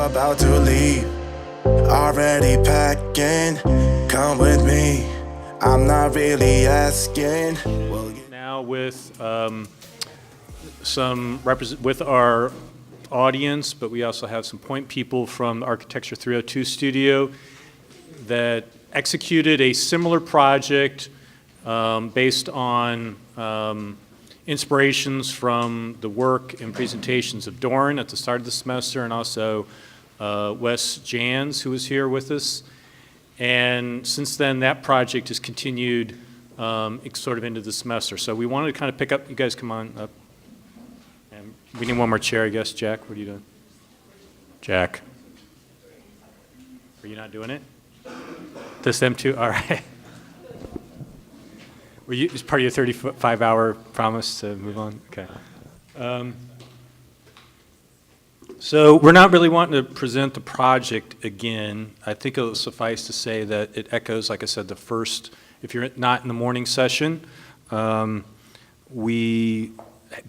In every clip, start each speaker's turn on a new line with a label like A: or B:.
A: about to leave, already packing. Come with me, I'm not really asking.
B: Now with with our audience, but we also have some point people from the Architecture 302 studio that executed a similar project based on inspirations from the work and presentations of Doron at the start of the semester, and also Wes Jans, who was here with us. And since then, that project has continued sort of into the semester. So we wanted to kind of pick up, you guys come on up. And we need one more chair, I guess. Jack, what are you doing? Jack. Are you not doing it? This them too? All right. It's part of your 35-hour promise to move on? Okay. So we're not really wanting to present the project again. I think it'll suffice to say that it echoes, like I said, the first, if you're not in the morning session, we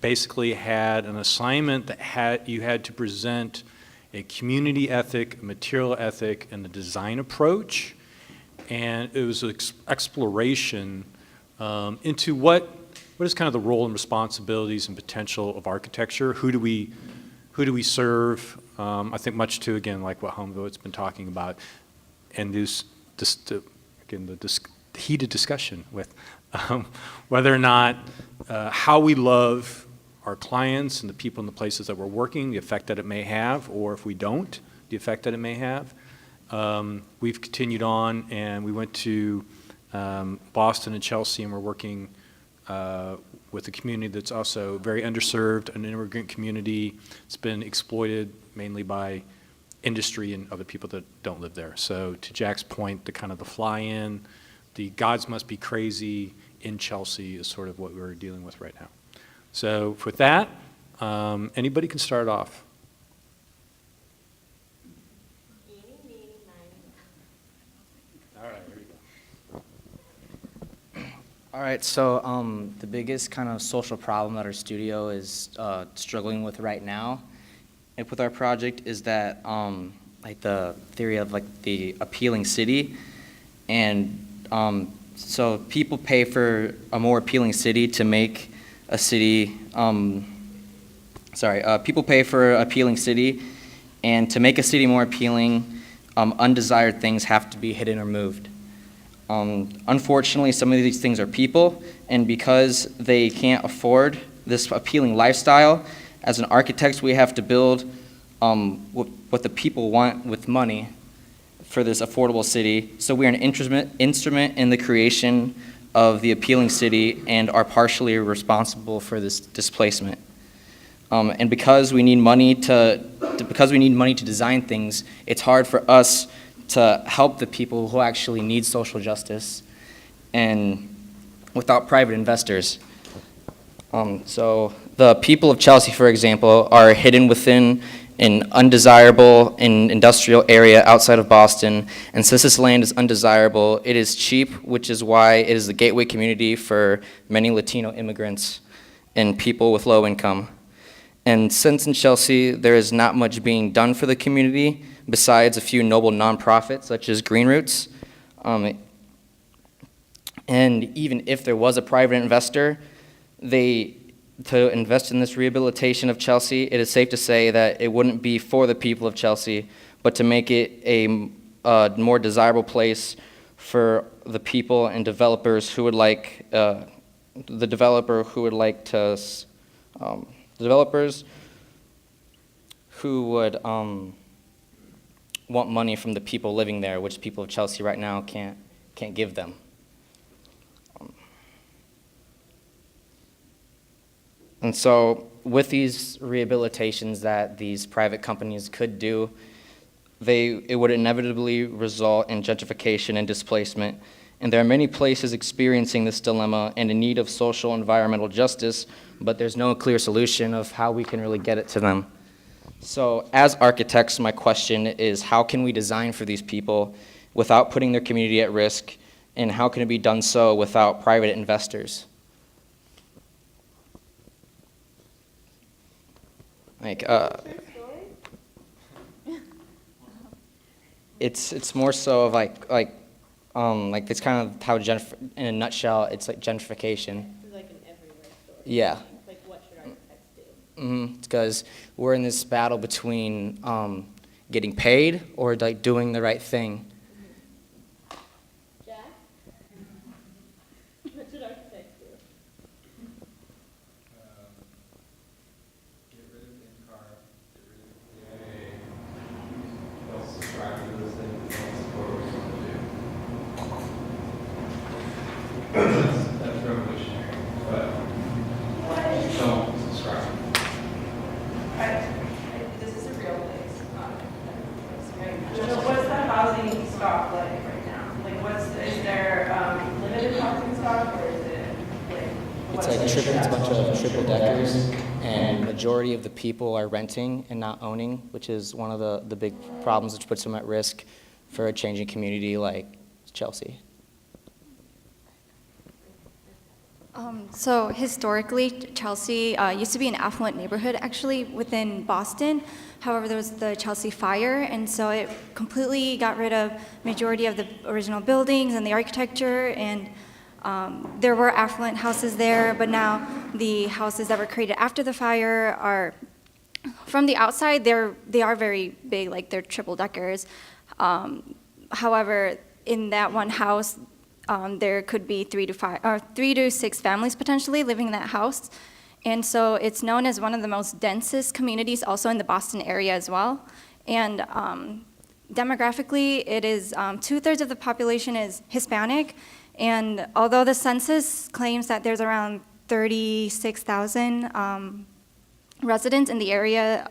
B: basically had an assignment that you had to present a community ethic, a material ethic, and a design approach. And it was an exploration into what is kind of the role and responsibilities and potential of architecture. Who do we serve? I think much to, again, like what Humboldt's been talking about, and the heated discussion with whether or not how we love our clients and the people and the places that we're working, the effect that it may have, or if we don't, the effect that it may have. We've continued on, and we went to Boston and Chelsea, and we're working with a community that's also very underserved, an immigrant community. It's been exploited mainly by industry and other people that don't live there. So to Jack's point, the kind of the fly-in, the gods must be crazy in Chelsea is sort of what we're dealing with right now. So with that, anybody can start off. All right, here we go.
C: All right, so the biggest kind of social problem that our studio is struggling with right now with our project is that like the theory of like the appealing city. And so people pay for a more appealing city to make a city, people pay for an appealing city, and to make a city more appealing, undesired things have to be hidden or moved. Unfortunately, some of these things are people, and because they can't afford this appealing lifestyle, as an architect, we have to build what the people want with money for this affordable city. So we are an instrument in the creation of the appealing city and are partially responsible for this displacement. And because we need money to design things, it's hard for us to help the people who actually need social justice, and without private investors. So the people of Chelsea, for example, are hidden within an undesirable industrial area outside of Boston, and since this land is undesirable, it is cheap, which is why it is the gateway community for many Latino immigrants and people with low income. And since in Chelsea there is not much being done for the community besides a few noble nonprofits such as Green Roots, and even if there was a private investor, to invest in this rehabilitation of Chelsea, it is safe to say that it wouldn't be for the people of Chelsea, but to make it a more desirable place for the people and developers who would like, developers who would want money from the people living there, which people of Chelsea right now can't give them. And so with these rehabilitations that these private companies could do, it would inevitably result in gentrification and displacement. And there are many places experiencing this dilemma and in need of social and environmental justice, but there's no clear solution of how we can really get it to them. So as architects, my question is, how can we design for these people without putting their community at risk, and how can it be done so without private investors? It's more so of like it's kind of how in a nutshell, it's like gentrification.
D: It's like an everywhere story.
C: Yeah.
D: Like, what should architects do?
C: Because we're in this battle between getting paid or like doing the right thing.
D: Jack? What should architects do?
E: Get rid of in-car, get rid of PA, don't subscribe to those things, don't support what we want to do. That's revolutionary, but don't subscribe.
F: This is a real place. So what's the housing stock like right now? Like is there limited housing stock or is it like?
C: It's a bunch of triple deckers, and majority of the people are renting and not owning, which is one of the big problems, which puts them at risk for a changing community like Chelsea.
G: So historically, Chelsea used to be an affluent neighborhood actually within Boston. However, there was the Chelsea fire, and so it completely got rid of majority of the original buildings and the architecture, and there were affluent houses there, but now the houses that were created after the fire are, from the outside, they are very big, like they're triple deckers. However, in that one house, there could be 3 to 6 families potentially living in that house. And so it's known as one of the most densest communities also in the Boston area as well. And demographically, it is 2/3 of the population is Hispanic. And although the census claims that there's around 36,000 residents in the area,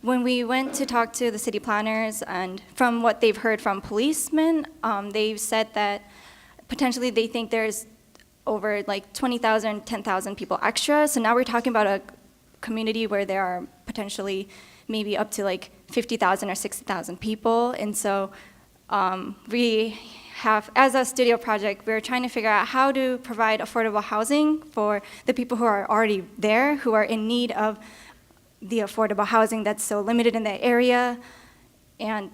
G: when we went to talk to the city planners, and from what they've heard from policemen, they've said that potentially they think there's over like 20,000, 10,000 people extra. So now we're talking about a community where there are potentially maybe up to like 50,000 or 60,000 people. And so we have, as a studio project, we're trying to figure out how to provide affordable housing for the people who are already there, who are in need of the affordable housing that's so limited in the area, and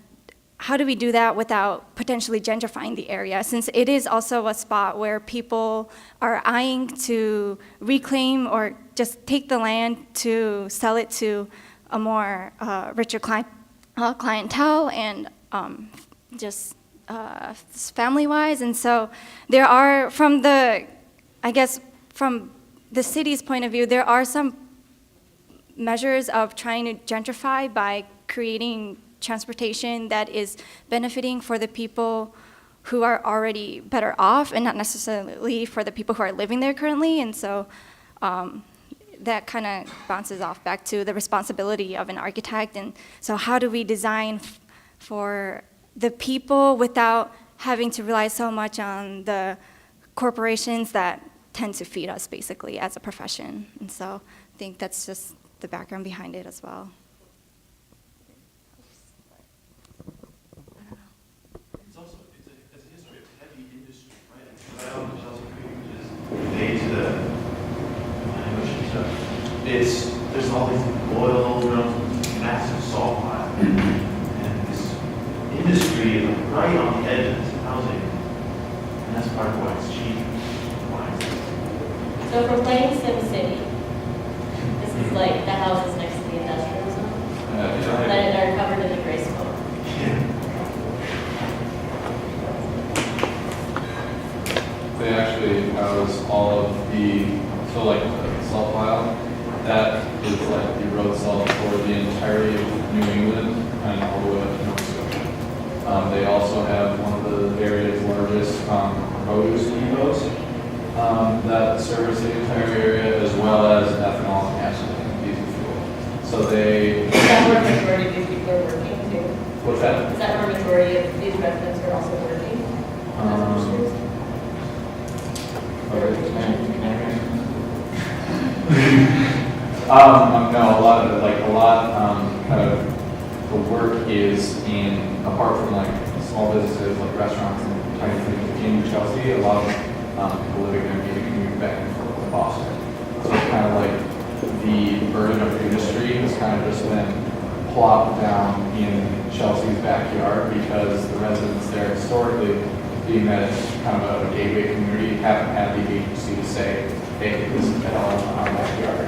G: how do we do that without potentially gentrifying the area, since it is also a spot where people are eyeing to reclaim or just take the land to sell it to a more richer clientele and just family-wise. And so there are, from the city's point of view, there are some measures of trying to gentrify by creating transportation that is benefiting for the people who are already better off and not necessarily for the people who are living there currently. And so that kind of bounces off back to the responsibility of an architect. And so how do we design for the people without having to rely so much on the corporations that tend to feed us basically as a profession? And so I think that's just the background behind it as well.
H: It's a history of heavy industry, right? Right on the Chelsea Creek, which is made to the ocean stuff. There's all these oil drums, massive salt mine, and this industry is right on the edge of this housing, and that's part of why it's cheap.
D: So if we're playing SimCity, this is like the houses next to the industrial zone that are covered in the gray smoke.
E: They actually house all of the, so like the salt pile, that is like the road salt for the entirety of New England and all the way up to Nova Scotia. They also have one of the area's largest produce depots that service the entire area, as well as ethanol and gasoline, diesel fuel. So they...
D: Is that where the majority of these people are working too?
E: What's that?
D: Is that where the majority of these residents are also working?
E: No, a lot kind of the work is in, apart from like small businesses like restaurants and tiny things in Chelsea, a lot of people living there maybe commute back and forth to Boston. So it's kind of like the burden of industry has kind of just been plop down in Chelsea's backyard because the residents there historically, being that it's kind of a gateway community, haven't had the agency to say, hey, this is the hell on our backyard.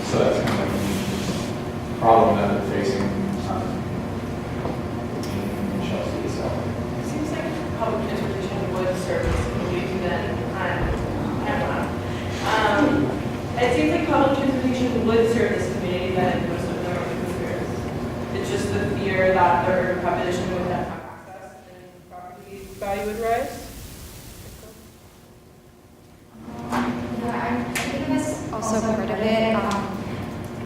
E: So that's kind of like a problem that they're facing in Chelsea itself.
F: It seems like public transportation would serve this community then. I don't know. It seems like public transportation would serve this community then most of them are concerns. It's just the fear that their population would not have access and property value would rise.
G: Yeah, I think that's also part of it.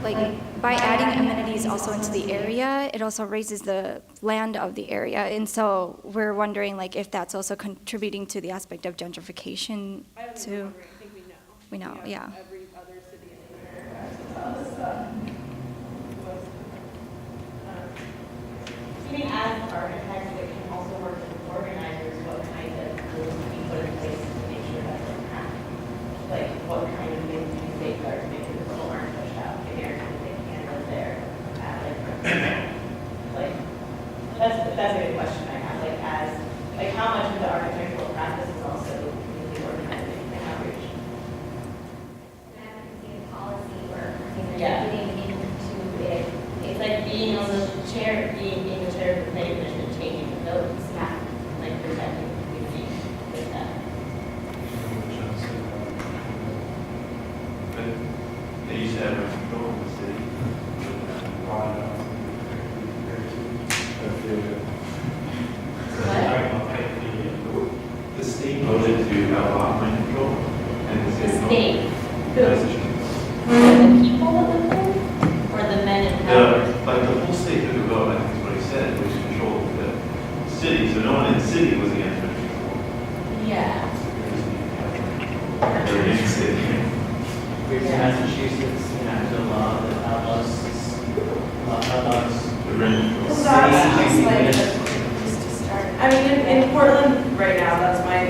G: Like, by adding amenities also into the area, it also raises the land of the area. And so we're wondering, like, if that's also contributing to the aspect of gentrification
F: I don't
G: too.
F: know, I think we know.
G: We know, yeah.
F: Every other city in America has to tell us that.
D: I mean, as architects, we can also work with organizers, what kind of rules can be put in place to make sure that doesn't happen? Like, what kind of things do you safeguard to make sure that people aren't pushed out, if they're going to live there, like, that's a good question I have, like, how much of the architectural practice is also really organizing and outreach?
I: Advocacy and policy work,
D: Yeah.
I: getting into it.
D: It's like being on the chair, being in the chair of the pavement and changing the notes, like protecting the community with that.
H: But they used to have control in the city. The state voted to have operating control, and
D: The
H: the city.
D: state, who,
H: Positions.
D: the people that live there, or the men in power?
H: Like the whole state took a vote, I think is what he said, which controlled the city, so no one in the city was against it.
D: Yeah.
H: They're in the city.
J: Massachusetts enacted a law that outlaws
H: They're in.
F: Well, that sounds like, just to start, I mean, in Portland right now, that's my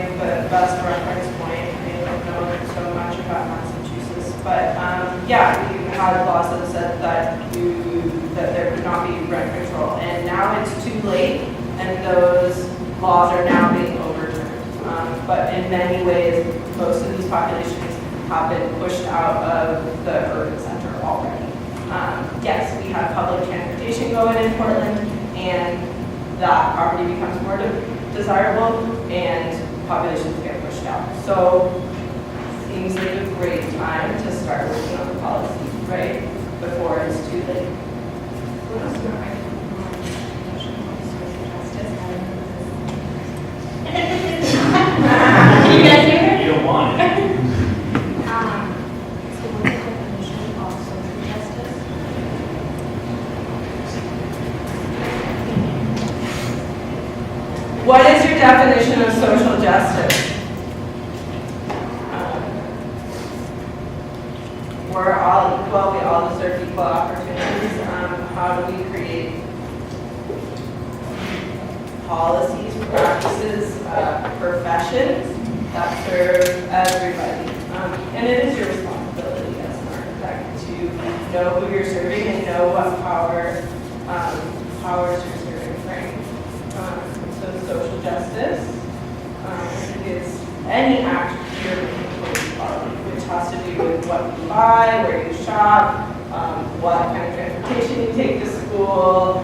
F: best reference point. I don't know so much about Massachusetts, but yeah, we had laws that said that there could not be rent control, and now it's too late, and those laws are now being overturned. But in many ways, most of these populations have been pushed out of the urban center already. Yes, we have public transportation going in Portland, and that property becomes more desirable, and populations get pushed out. So, seems like a great time to start working on the policy, right? Before it's too late. What else do I
D: Can you guys hear it?
J: You don't want it.
I: So what's the definition of social justice?
F: What is your definition of social justice? We're all equal, we all deserve equal opportunities. How do we create policies, practices, professions that serve everybody? And it is your responsibility as an architect to know who you're serving and know what powers you're serving, right? So social justice is any act you're making towards equality, which has to do with what you buy, where you shop, what kind of transportation you take to school,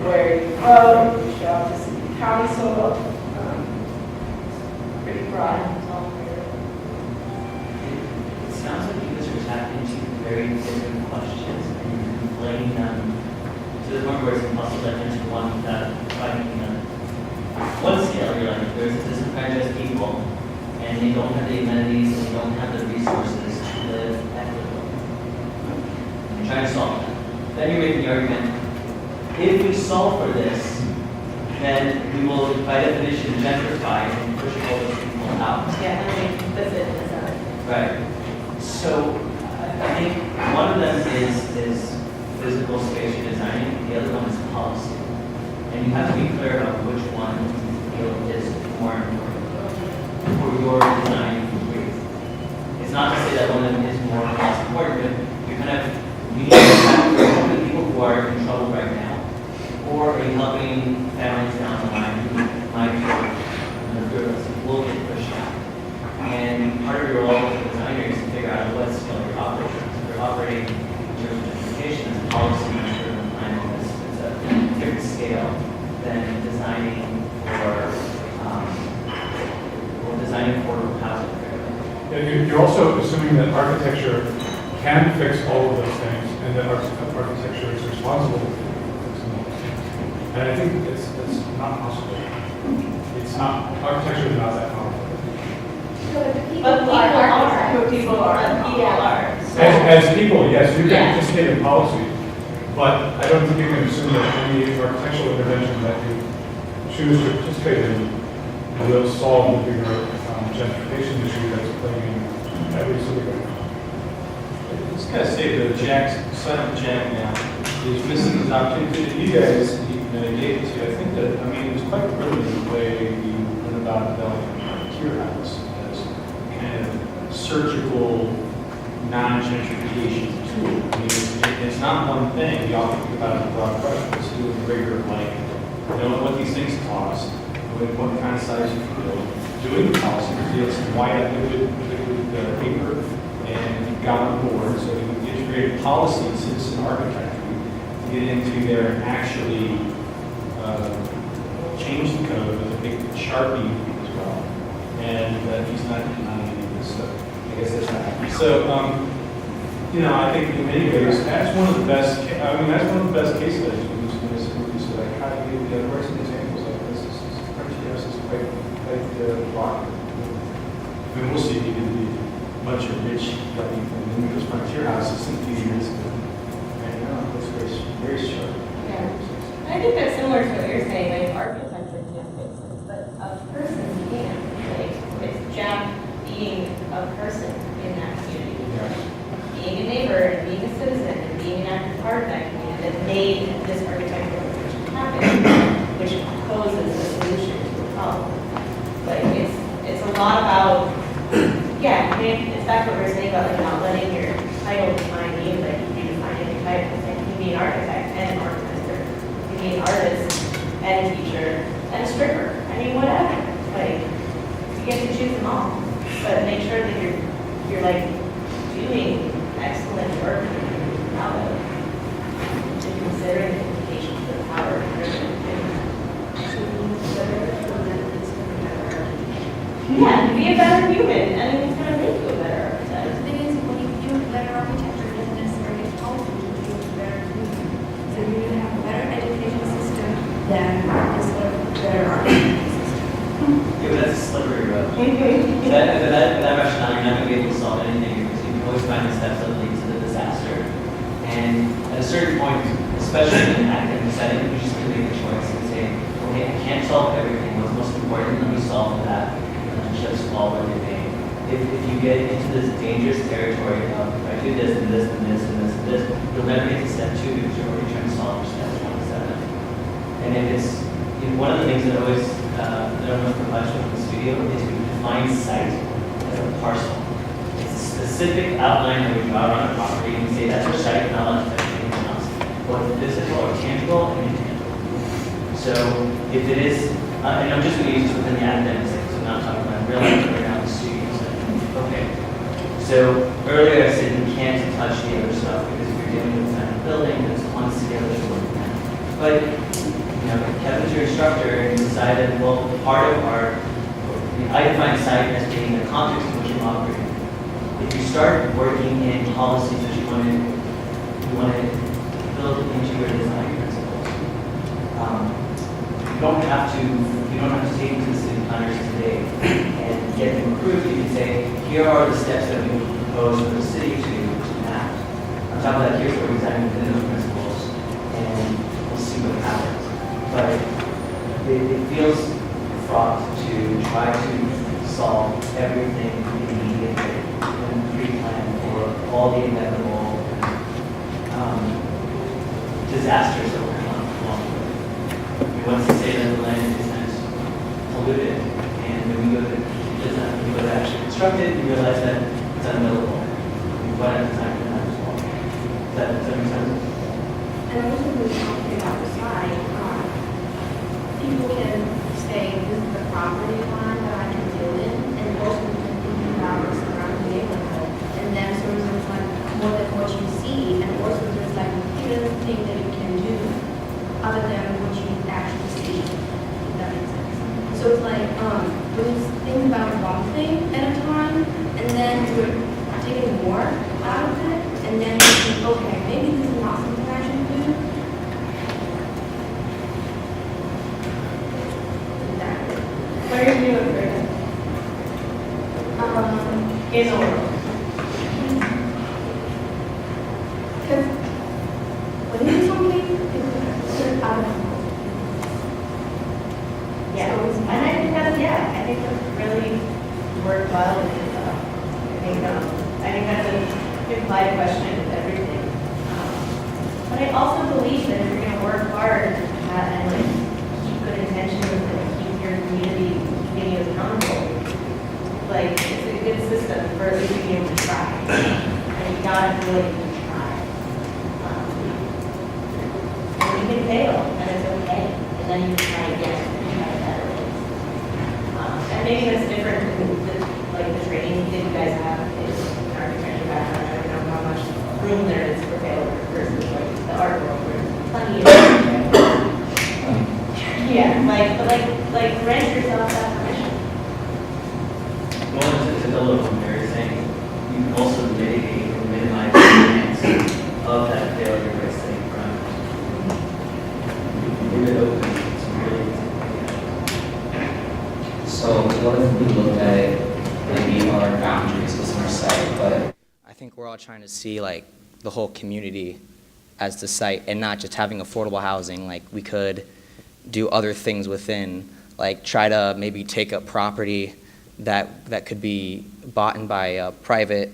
F: where you vote, you show up to city council, pretty broad.
J: It sounds like you guys are tapping into very different questions and conflating them to the point where it's impossible to answer one without finding another. One scale, you're like, there's disenfranchised people, and they don't have the amenities, and they don't have the resources to live equitably. You're trying to solve that. Then you're making the argument, if we solve for this, then we will, by definition, gentrify and push all those people out.
D: Yeah, I mean, that's it,
J: Right. So I think one of them is physical space you're designing, the other one is policy. And you have to be clear about which one you feel is more important for your design. It's not to say that one of them is more or less important, but you need to have policy driven planning is a different scale than designing for housing.
K: Yeah, you're also assuming that architecture can fix all of those things, and that architecture is responsible for fixing all those things. And I think it's not possible. It's not, architecture is not that powerful.
D: But people are. People are.
K: As people, yes, you can
D: Yeah.
K: participate in policy, but I don't think you can assume that any architectural intervention that you choose to participate in will solve the bigger gentrification issue that's plaguing every city right now.
H: Just gotta say that Silent Jack now is missing this opportunity that you guys gave it to. I think that, it was quite brilliant the way you went about developing Tier House as kind of surgical, non-gentrification tool. It's not one thing. We all think about it as a broad brush, but it's doing the rigor of knowing what these things cost, knowing what kind of size you can build, doing the policy, because it's white up liquid paper, and you got on board, so you integrated policy and citizen architecture to get into there and actually change the code with a big Sharpie as well. And he's not denying any of this stuff. I guess that's not happening. So, I think in many ways, that's one of the best, that's one of the best case studies we use in this movie. So, how do you get worse examples like this? This is quite provocative. We'll see if you can be a bunch of rich, yuppie from those frontier houses in a few years. Right now, that's very sharp.
D: Yeah. I think that's similar to what you're saying, like architecture can't fix it, but a person can. Like, it's Jack being a person in that community. Being a neighbor, and being a citizen, and being an active part of that community that made this architectural intervention happen, which poses a solution to a problem. Like, it's a lot about, it's back to what we were saying about like not letting your title define you, like you defining your title. Like, you can be an architect and an organizer. You can be an artist and a teacher and a stripper. Whatever. Like, you get to choose them all. But make sure that you're like doing excellent work and you're proud of it. And considering the implications of the power of yeah, be a better human, and it's going to make you a better architect.
I: The thing is, when you do better architecture, it doesn't necessarily help you to do better human. So you need to have a better education system than this sort of better architecture system.
J: Yeah, but that's a slippery road. That rationale, you're not going to be able to solve anything because you can always find the steps that lead to the disaster. And at a certain point, especially in an academic setting, you just have to make a choice and say, okay, I can't solve everything. What's most important? Let me solve that. Just fall where they may. If you get into this dangerous territory of if I do this and this and this and this and this, you'll never get to step 2 because you're already trying to solve step 1 and 7. And if it's one of the things that always that I want to provide in the studio is we define site as a parcel. It's a specific outline that we draw around a property and we say that's our site, not allowed to touch anything else, both physical or tangible and intangible. So if it is, and I'm just going to use this within the academic setting, so I'm not talking about real life right now in the studio setting. Okay. So earlier I said you can't touch the other stuff because if you're dealing with a building, that's one scale that you're looking at. But Kevin's your instructor and you decided, well, part of I define site as being the context in which you're operating. If you start working in policies that you want to build into your design principles, you don't have to take them to the city planners today and get them approved. You can say, here are the steps that we would propose for the city to enact. On top of that, here's what we're designing within those principles, and we'll see what happens. But it feels fraught to try to solve everything immediately and pre-plan for all the inevitable disasters that will come along with it. We want to say that the land isn't polluted, and when we go to actually construct it, we realize that it's unbuildable. We run out of time for that as well. Does that make sense?
I: And also when we're talking about the site, people can say, this is the property line that I can deal in, and most people can think about the surrounding neighborhood. And then sort of like more than what you see, and also there's like computers other than what you actually see, if that makes sense. So it's like, when you think about one thing at a time, and then you're taking more out of it, and then you think, okay, maybe this is not something I should do.
D: What are you doing for it? In the world.
I: Because when you do something, it's out of control.
D: Yeah, and I think that's really worthwhile. I think that's a implied question with everything. But I also believe that if you're going to work hard and like keep good intentions and keep your community keeping you accountable, like it's a good system for at least being able to try. And you gotta feel like you can try. And you can fail, and it's okay. And then you try again and try better ways. And maybe that's different than the training that you guys have is an architecture background. I don't know how much room there is for failure versus like the art world where there's plenty of but grant yourself that permission.
J: Well, to build a comparison, you can also mitigate or minimize the chance of that failure by setting parameters. Leave it open. It's really
C: So what if we look at maybe our boundaries within our site, but I think we're all trying to see like the whole community as the site and not just having affordable housing. Like we could do other things within, like try to maybe take up property that could be bought by a private,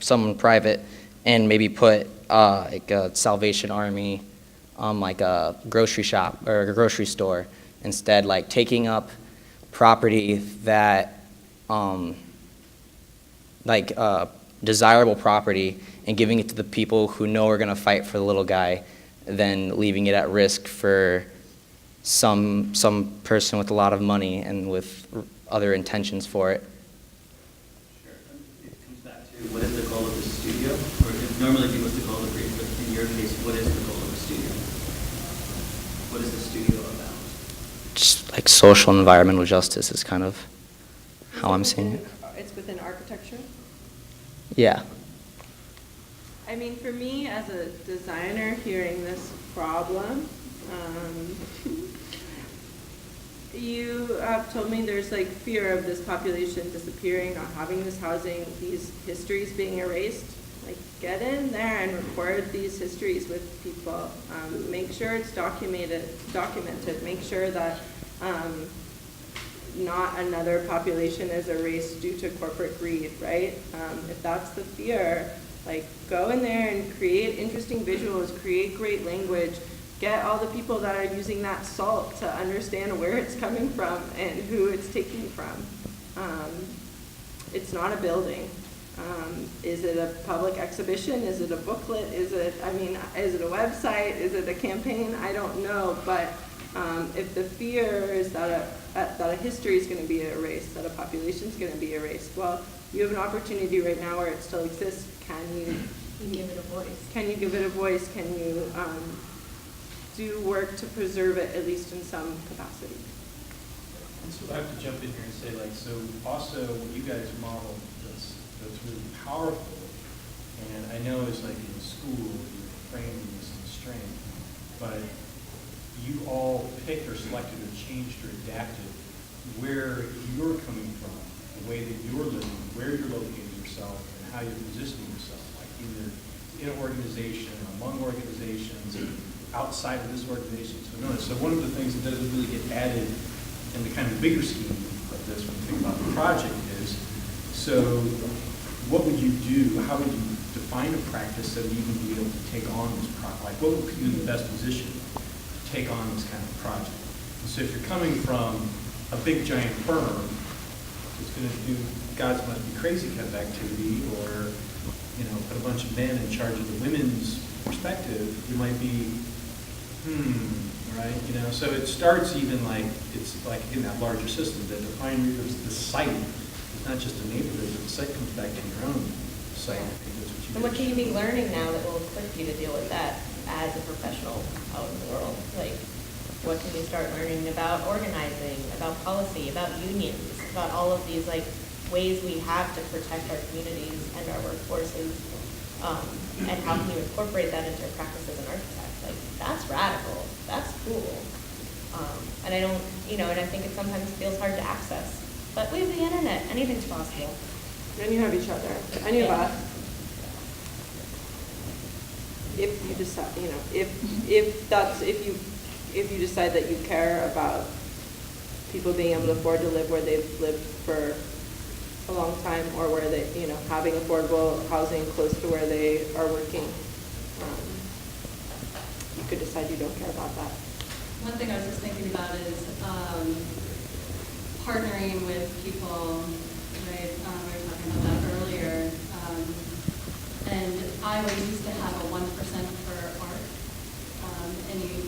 C: someone private, and maybe put like a Salvation Army, like a grocery shop or a grocery store instead, like taking up property that, desirable property and giving it to the people who know are gonna fight for the little guy, than leaving it at risk for some person with a lot of money and with other intentions for it.
J: Sure. It comes back to what is the goal of the studio, or normally what's the goal of the brief, but in your case, what is the goal of the studio? What is the studio about?
C: Just like social and environmental justice is kind of how I'm seeing it.
F: It's within architecture?
C: Yeah.
F: I mean, for me, as a designer, hearing this problem, you have told me there's like fear of this population disappearing, not having this housing, these histories being erased. Like, get in there and record these histories with people. Make sure it's documented. Make sure that not another population is erased due to corporate greed, right? If that's the fear, like, go in there and create interesting visuals, create great language, get all the people that are using that salt to understand where it's coming from and who it's taking from. It's not a building. Is it a public exhibition? Is it a booklet? Is it a website? Is it a campaign? I don't know, but if the fear is that a history is going to be erased, that a population is going to be erased, well, you have an opportunity right now where it still exists. Can you give it a voice? Can you give it a voice? Can you do work to preserve it, at least in some capacity?
B: And so I have to jump in here and say, like, so also what you guys model that's really powerful, and I know it's like in school you're framing this constraint, but you all picked or selected or changed or adapted where you're coming from, the way that you're living, where you're locating yourself, and how you're positioning yourself, like either in an organization, or among organizations, or outside of this organization. So one of the things that doesn't really get added in the kind of bigger scheme of this when you think about the project is, so what would you do, how would you define a practice so that you can be able to take on this project? Like, what would put you in the best position to take on this kind of project? And so if you're coming from a big giant firm that's going to do God's must be crazy kind of activity, or put a bunch of men in charge of the women's perspective, you might be, right? So it starts even like, it's like in that larger system that define the site. It's not just a neighborhood, but the site comes back to your own site. I think that's what you
D: And what can you be learning now that will equip you to deal with that as a professional out in the world? Like, what can we start learning about organizing, about policy, about unions, about all of these like ways we have to protect our communities and our workforces, and how can you incorporate that into your practice as an architect? Like, that's radical, that's cool. And I don't, and I think it sometimes feels hard to access, but we have the internet, anything's possible.
F: And you have each other, and you have us. If you decide, if you decide that you care about people being able to afford to live where they've lived for a long time, or where they, having affordable housing close to where they are working, you could decide you don't care about that.
L: One thing I was just thinking about is partnering with people, right? We were talking about that earlier. And Iowa used to have a 1% for art. Any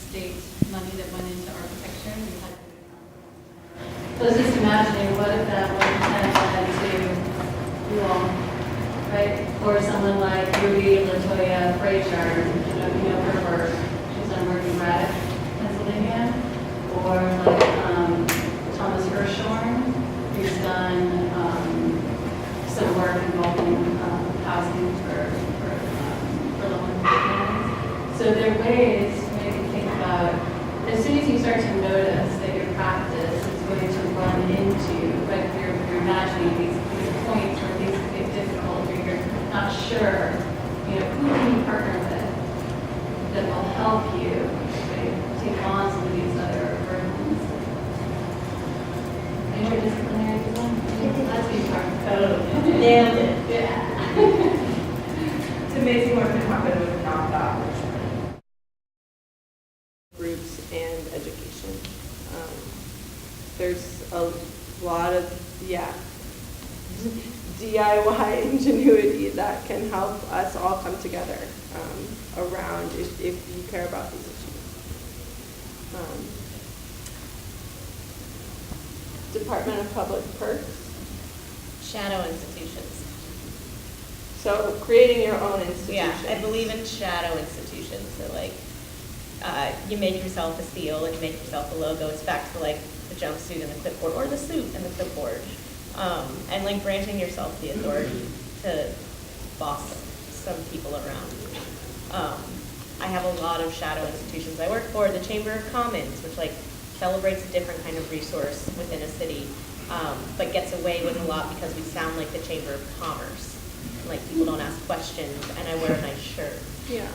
L: state money that went into architecture. We had so I was just imagining, what if that 1% went to you all, right? Or someone like Ruby Latoya Frazier, her work. She's done work in Braddock, Pennsylvania. Or like Thomas Hirshhorn, who's done some work involving housing for low-income families. So there are ways to maybe think about, as soon as you start to notice that your practice is going to run into, like you're imagining these points where things get difficult, or you're not sure, who can you partner with that will help you, right, take on some of these other burdens. Interdisciplinary design? That's what you talked about.
D: Nailed it.
L: Yeah.
F: It's amazing what can happen with nonprofit groups and education. There's a lot of, DIY ingenuity that can help us all come together around if you care about these issues. Department of Public Perks.
D: Shadow institutions.
F: So creating your own institution.
D: Yeah, I believe in shadow institutions. So like, you make yourself a seal and you make yourself a logo. It's back to like the jumpsuit and the clipboard, or the suit and the clipboard. And like granting yourself the authority to boss some people around. I have a lot of shadow institutions I work for. The Chamber of Commons, which like celebrates a different kind of resource within a city, but gets away with a lot because we sound like the Chamber of Commerce. Like people don't ask questions, and I wear a nice shirt.
F: Yeah.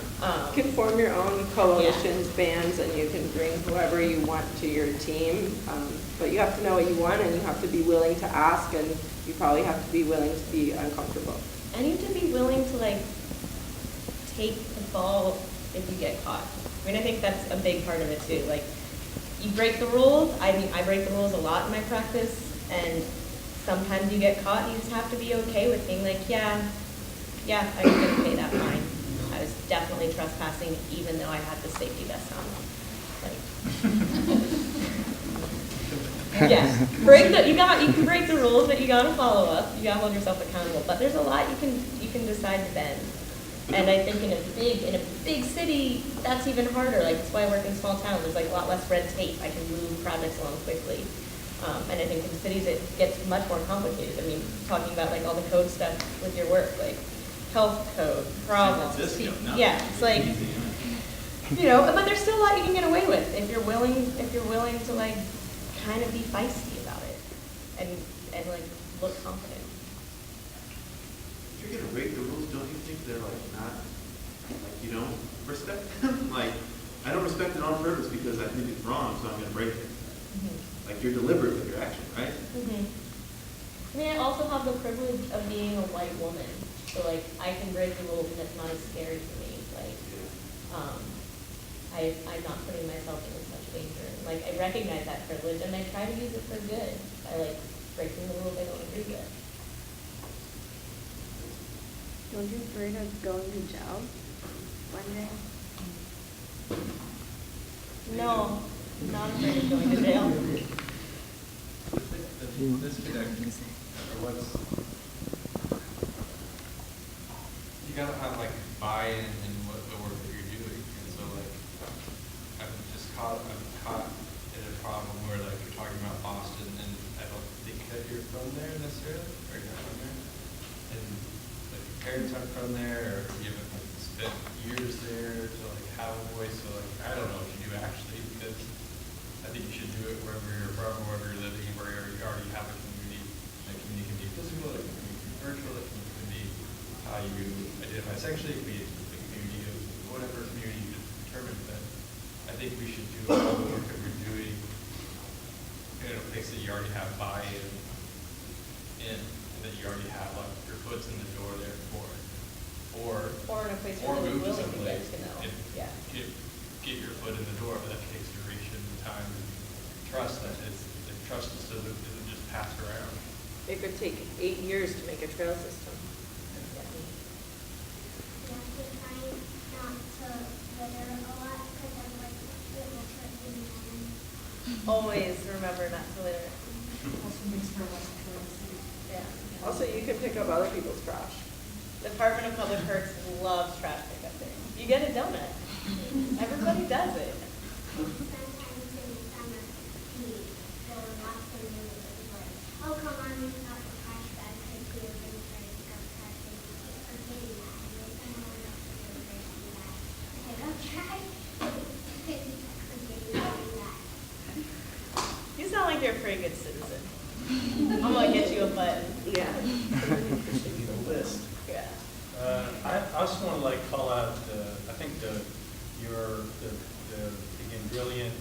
F: You can form your own coalitions, bands, and you can bring whoever you want to your team. But you have to know what you want, and you have to be willing to ask, and you probably have to be willing to be uncomfortable.
D: And you have to be willing to like take the ball if you get caught. I think that's a big part of it too. Like, you break the rules. I break the rules a lot in my practice, and sometimes you get caught. You just have to be okay with being like, yeah, I was going to pay that fine. I was definitely trespassing, even though I had the safety vest on. Like, you can break the rules, but you got to follow up. You got to hold yourself accountable. But there's a lot you can decide to bend. And I think in a big city, that's even harder. Like, that's why I work in small towns. There's like a lot less red tape. I can move projects along quickly. And I think in cities it gets much more complicated. I mean, talking about like all the code stuff with your work, like health code, problems. Yeah, it's like, but there's still a lot you can get away with if you're willing to like kind of be feisty about it and like look confident.
H: If you're gonna break the rules, don't you think they're like not, like you don't respect them? Like, I don't respect it on purpose because I think it's wrong, so I'm gonna break it. Mm-hmm. Like, you're deliberate with your action, right? Mm-hmm.
D: I mean, I also have the privilege of being a white woman, so like I can break the rules and it's not as scary for me. Like, I'm not putting myself in as much danger. Like, I recognize that privilege and I try to use it for good by like breaking the rules I don't agree with.
M: Don't you afraid of going to jail one day?
D: No, not afraid of going to jail.
E: This connection, you gotta have like buy-in in what the work that you're
N: caught in a problem where like you're talking about Boston, and I don't think that you're from there necessarily, or you're not from there, and like your parents aren't from there, or you haven't like spent years there to like have a voice. So like I don't know if you do actually, because I think you should do it wherever you're from, wherever you're living, where you already have a community. That community can be physical, it can be virtual, it can be how you identify sexually, it can be the community of whatever community you determine. But I think we should do all the work that we're doing in a place that you already have buy-in in, and that you already have like your foot's in the door there for it. Or
D: in a place
N: or
D: you're really
N: move to
D: willing to get
N: someplace
D: to know.
N: and
D: Yeah.
N: get your foot in the door, but that takes duration, time, and trust. That trust isn't just passed around.
F: It could take 8 years to make a trail system.
D: Always remember not to litter. Yeah.
F: Also, you can pick up other people's trash.
D: The Department of Public Works loves trash pickup day. You get a donut. Everybody does it.
I: Oh, come on, it's not the trash bag, because we have been trying to pick up trash, and we keep forgetting that, and we don't know what else to do with that. Okay, I'll try. Forgetting that.
D: You sound like you're a pretty good citizen. I'm gonna get you a button.
F: Yeah.
H: Need a list.
D: Yeah.
B: I just want to like call out I think your again brilliant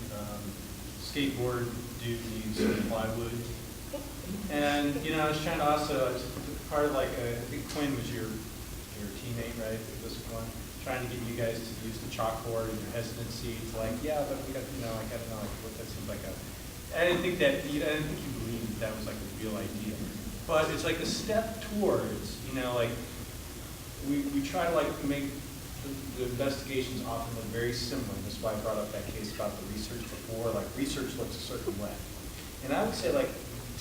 B: skateboard dude needs plywood, and I was trying to also part of like I think Quinn was your teammate, right? This one trying to get you guys to use the chalkboard and your hesitancy to like but we got I got to know like what that seems like I didn't think I didn't think you believed that was like a real idea, but it's like a step towards like. We try to like make the investigations often look very similar. That's why I brought up that case about the research before. Like research looks a certain way, and I would say like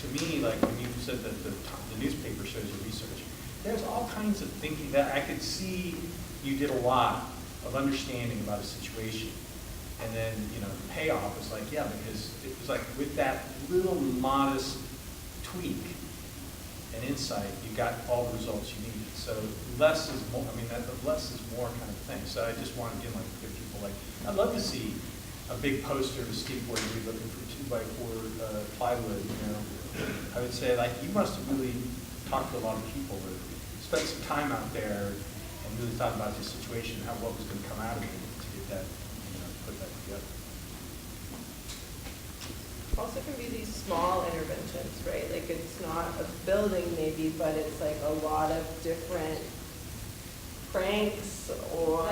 B: to me like when you said that the newspaper shows you research, there's all kinds of thinking that I could see you did a lot of understanding about a situation, and then the payoff was like because it was like with that little modest tweak and insight, you got all the results you needed. So less is more. I mean, the less is more kind of thing. So I just want to give people I'd love to see a big poster of a skateboard dude looking for 2x4 plywood. I would say you must have really talked to a lot of people or spent some time out there and really thought about this situation, what was going to come out of it to get that, put that together.
F: Also can be these small interventions, right? Like it's not a building maybe, but it's like a lot of different pranks or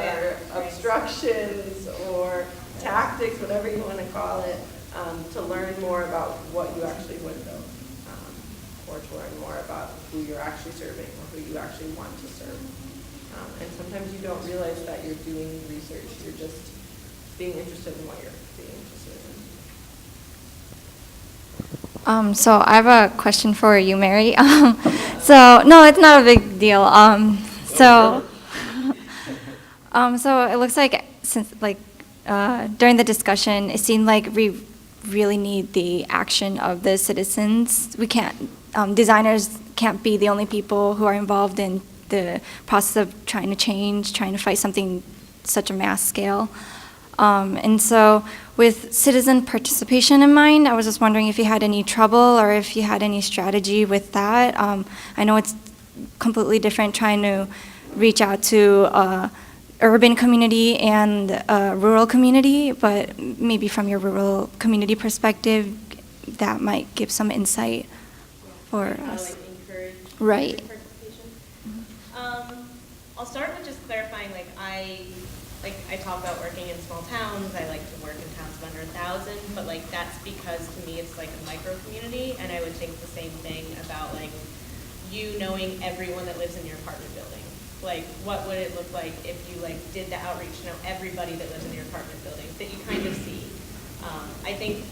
F: obstructions or tactics, whatever you want to call it, to learn more about what you actually would build, or to learn more about who you're actually serving or who you actually want to serve. And sometimes you don't realize that you're doing research. You're just being interested in what you're being interested in.
G: So I have a question for you, Mary. So no, it's not a big deal. So it looks like during the discussion, it seemed like we really need the action of the citizens. We can't, designers can't be the only people who are involved in the process of trying to fight something such a mass scale. And so with citizen participation in mind, I was just wondering if you had any trouble or if you had any strategy with that. I know it's completely different trying to reach out to urban community and rural community, but maybe from your rural community perspective, that might give some insight for us.
D: Like encourage
G: Right.
D: participation. I'll start with just clarifying, I talk about working in small towns. I like to work in towns of under 1,000, but that's because to me it's like a micro community, and I would think the same thing about you knowing everyone that lives in your apartment building. What would it look like if you did the outreach to know everybody that lives in your apartment building that you kind of see? I think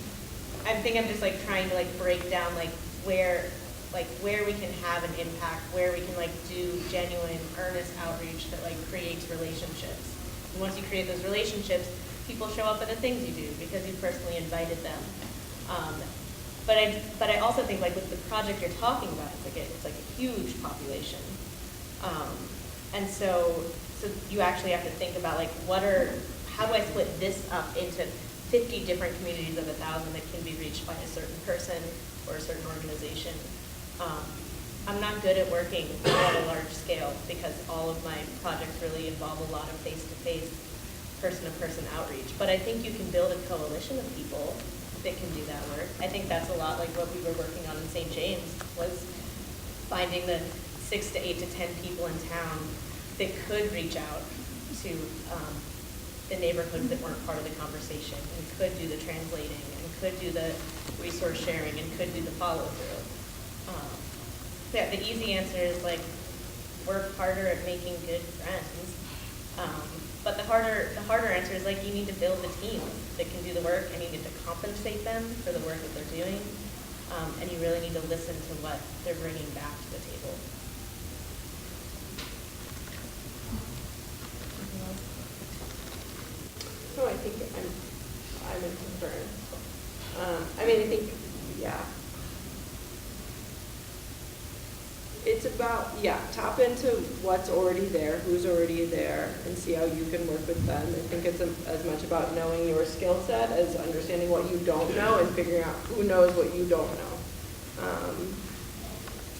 D: I'm just trying to break down where we can have an impact, where we can do genuine, earnest outreach that creates relationships. And once you create those relationships, people show up at the things you do because you personally invited them. But I also think like with the project you're talking about, it's like a huge population. And so you actually have to think about like how do I split this up into 50 different communities of 1,000 that can be reached by a certain person or a certain organization. I'm not good at working at a large scale because all of my projects really involve a lot of face-to-face, person-to-person outreach. But I think you can build a coalition of people that can do that work. I think that's a lot like what we were working on in St. James, was finding the 6 to 8 to 10 people in town that could reach out to the neighborhoods that weren't part of the conversation, and could do the translating, and could do the resource sharing, and could do the follow-through. Yeah, the easy answer is like work harder at making good friends. But the harder answer is like you need to build the team that can do the work, and you need to compensate them for the work that they're doing, and you really need to listen to what they're bringing back to the table.
F: So I think I'm in concern. I mean, I think, yeah. It's about, tap into what's already there, who's already there, and see how you can work with them. I think it's as much about knowing your skill set as understanding what you don't know and figuring out who knows what you don't know.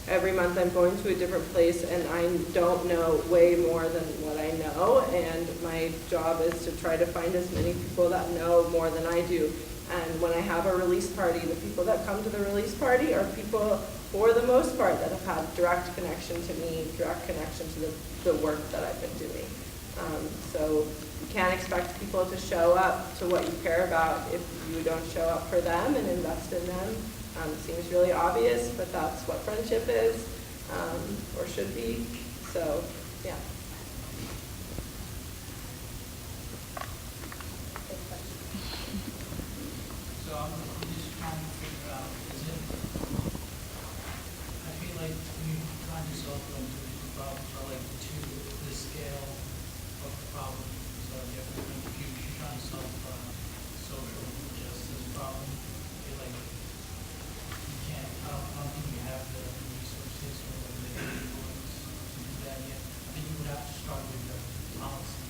F: Every month I'm going to a different place and I don't know way more than what I know, and my job is to try to find as many people that know more than I do. And when I have a release party, the people that come to the release party are people, for the most part, that have had direct connection to me, direct connection to the work that I've been doing. So you can't expect people to show up to what you care about if you don't show up for them and invest in them. It seems really obvious, but that's what friendship is, or should be. So, yeah.
O: So I'm just trying to figure out, I feel like you're trying to solve them to problems are like to the scale of the problem. So if you're trying to solve social justice problem, I feel like you can't, I don't think you have the resources or the influence to do that yet. I think you would have to start with the policy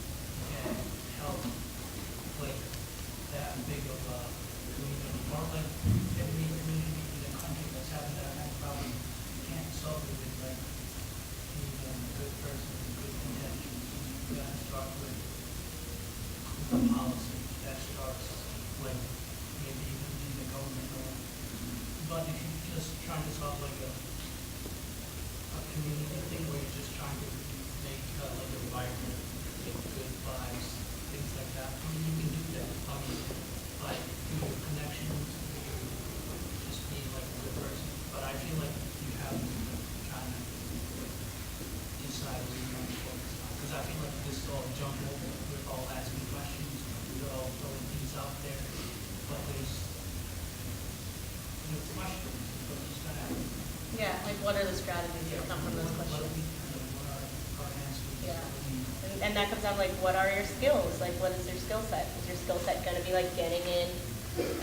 O: and help like that big of a community, or like every community in the country that's having that kind of problem, you can't solve it with like even a good person with good intentions. You gotta start with the policy that starts with maybe even in the government, but if you're just trying to solve like a community thing where you're just trying to make like a environment, get good vibes, things like that, I mean, you can do that. I mean, like through your connections, just be like a good person. But I feel like you have to kind of decide what you want to focus on. Because I feel like this is all jumbled. We're all asking questions. We're all throwing things out there. But there's questions. But you just gotta
D: Yeah, like what are the strategies that come from those questions?
O: what are our answers?
D: Yeah. And that comes down to like, what are your skills? Like, what is your skill set? Is your skill set going to be like getting in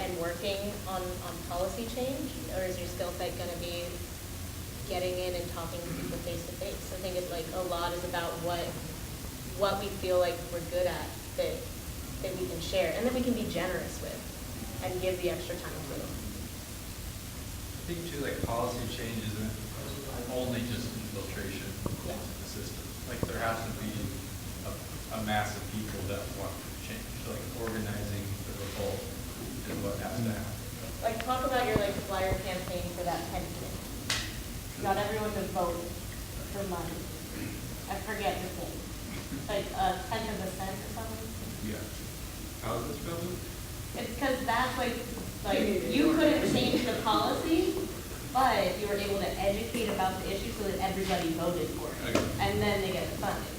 D: and working on policy change? Or is your skill set going to be getting in and talking to people face to face? I think it's like a lot is about what we feel like we're good at that we can share and that we can be generous with and give the extra time to them.
N: I think too, like policy change isn't only just infiltration into the system. Like there has to be a mass of people that want to change. So like organizing the revolt is what has to happen.
D: Like talk about your like flyer campaign for that pension. You got everyone to vote for money. I forget the thing. Like a tenth of a cent or something.
N: Yeah. How is this building?
D: It's because that's like you couldn't change the policy, but you were able to educate about the issue so that everybody voted for it.
N: Okay.
D: And then they get the funding.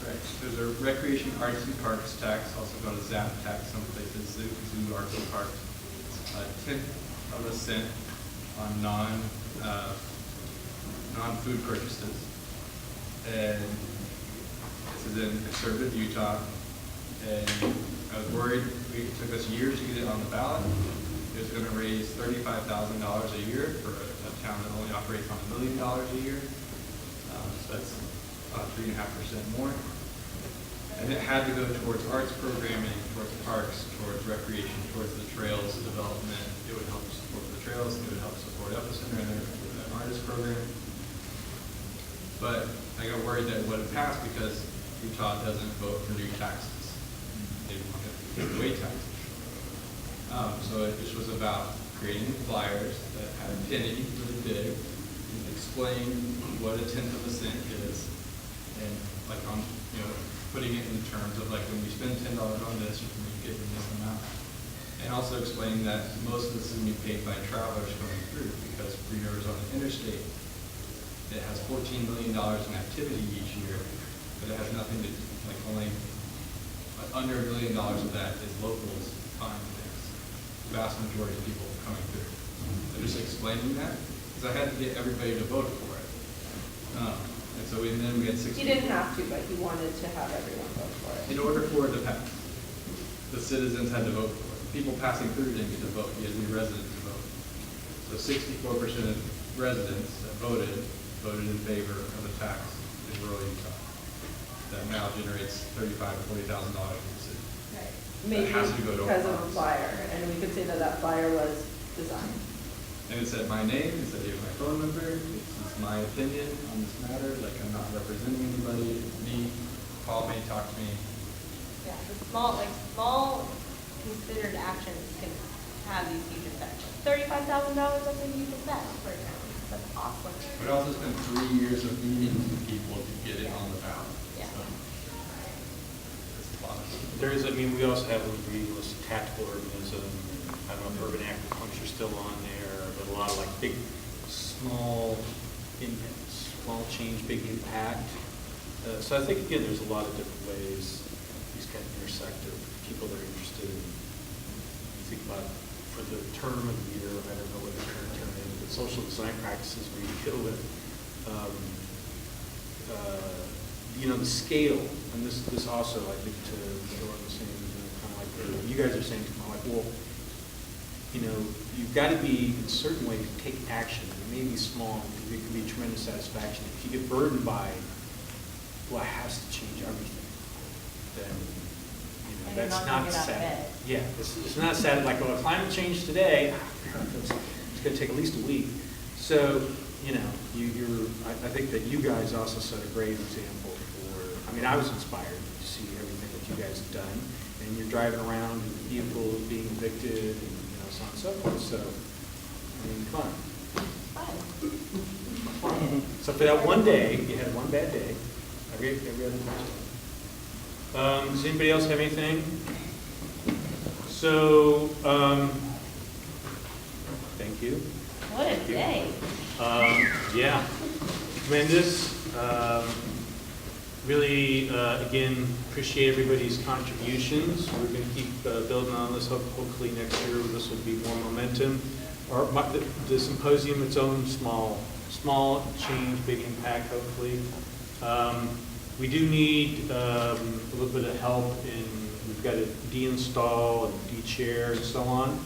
N: Right. So there's a recreation, arts, and parks tax, also called a ZAP tax some places, zoo, arts, and parks. A tenth of a cent on non-food purchases. And this is in conservative Utah. And I was worried, it took us years to get it on the ballot. It was gonna raise $35,000 a year for a town that only operates on $1 million a year. So that's 3.5% more. And it had to go towards arts programming, towards parks, towards recreation, towards the trails development. It would help support the trails, it would help support Epicenter and their artist program. But I got worried that it wouldn't pass because Utah doesn't vote for new taxes. They want to take away taxes. So it just was about creating flyers that had a penny really big, and explain what a tenth of a cent is, and like on, putting it in terms of like when you spend $10 on this, you can get this amount. And also explaining that most of this is going to be paid by travelers coming through because Green River's on the interstate. It has $14 million in activity each year, but it has nothing to, like only under $1 million of that is locals buying things. The vast majority of people coming through. So just explaining that, because I had to get everybody to vote for it. And so then we had 60.
F: He didn't have to, but he wanted to have everyone vote for it.
N: In order for it to pass, the citizens had to vote for it. People passing through didn't get to vote. You had to be residents to vote. So 64% of residents that voted in favor of a tax in rural Utah that now generates $35,000 to $40,000 in the city.
F: Right.
N: That
F: Maybe
N: has to go to
F: because
N: our
F: of a
N: funds.
F: flyer, and we could say that that flyer was designed.
N: And it said my name, it said here's my phone number, this is my opinion on this matter, like I'm not representing anybody, it's me, call me, talk to me.
D: Yeah, the small considered actions can have these huge effects. $35,000, that's a huge effect for a town. That's awesome.
N: But it also spent 3 years of meetings with people to get it on the ballot.
D: Yeah.
N: So, it's a lot of
B: we also have a reading list of tactical urbanism. I don't know if urban agriculture is still on there, but a lot of like big, small change, big impact. So I think, again, there's a lot of different ways these kind of intersect of people that are interested in, you think about for the term of the year, I don't know what the current term is, but social design practices where you deal with, the scale, and this also, I think, to Doron was saying, kind of like, you guys are saying, kind of like, well, you've got to be, in a certain way, to take action. It may be small, it can be tremendous satisfaction. If you get burdened by, well, it has to change everything, then,
D: And
B: that's
D: you're not
B: not
D: gonna get out of
B: sad.
D: bed.
B: Yeah, it's not sad, like, well, climate change today, it's going to take at least a week. So, I think that you guys also set a great example for, I was inspired to see everything that you guys have done, and you're driving around and vehicles being evicted, and so on and so forth. So, come on. So for that one day, you had one bad day. Every other day. Does anybody else have anything? So, thank you.
D: What a day.
B: Yeah, tremendous. Really, again, appreciate everybody's contributions. We're going to keep building on this. Hopefully next year this will be more momentum. The symposium, its own small change, big impact, hopefully. We do need a little bit of help we've got to de-install and de-chair and so on.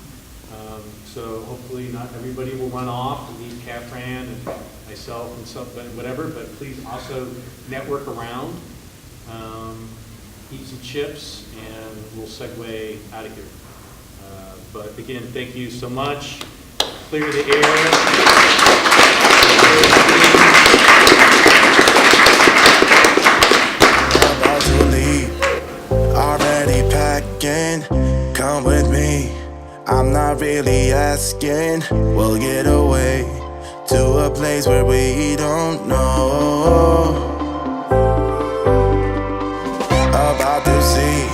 B: So hopefully not everybody will run off and leave Catfran and myself and something, whatever, but please also network around, eat some chips, and we'll segue out of here. But again, thank you so much. Clear the air.
A: About to leave, already packing, come with me. I'm not really asking, we'll get away to a place where we don't know. About to see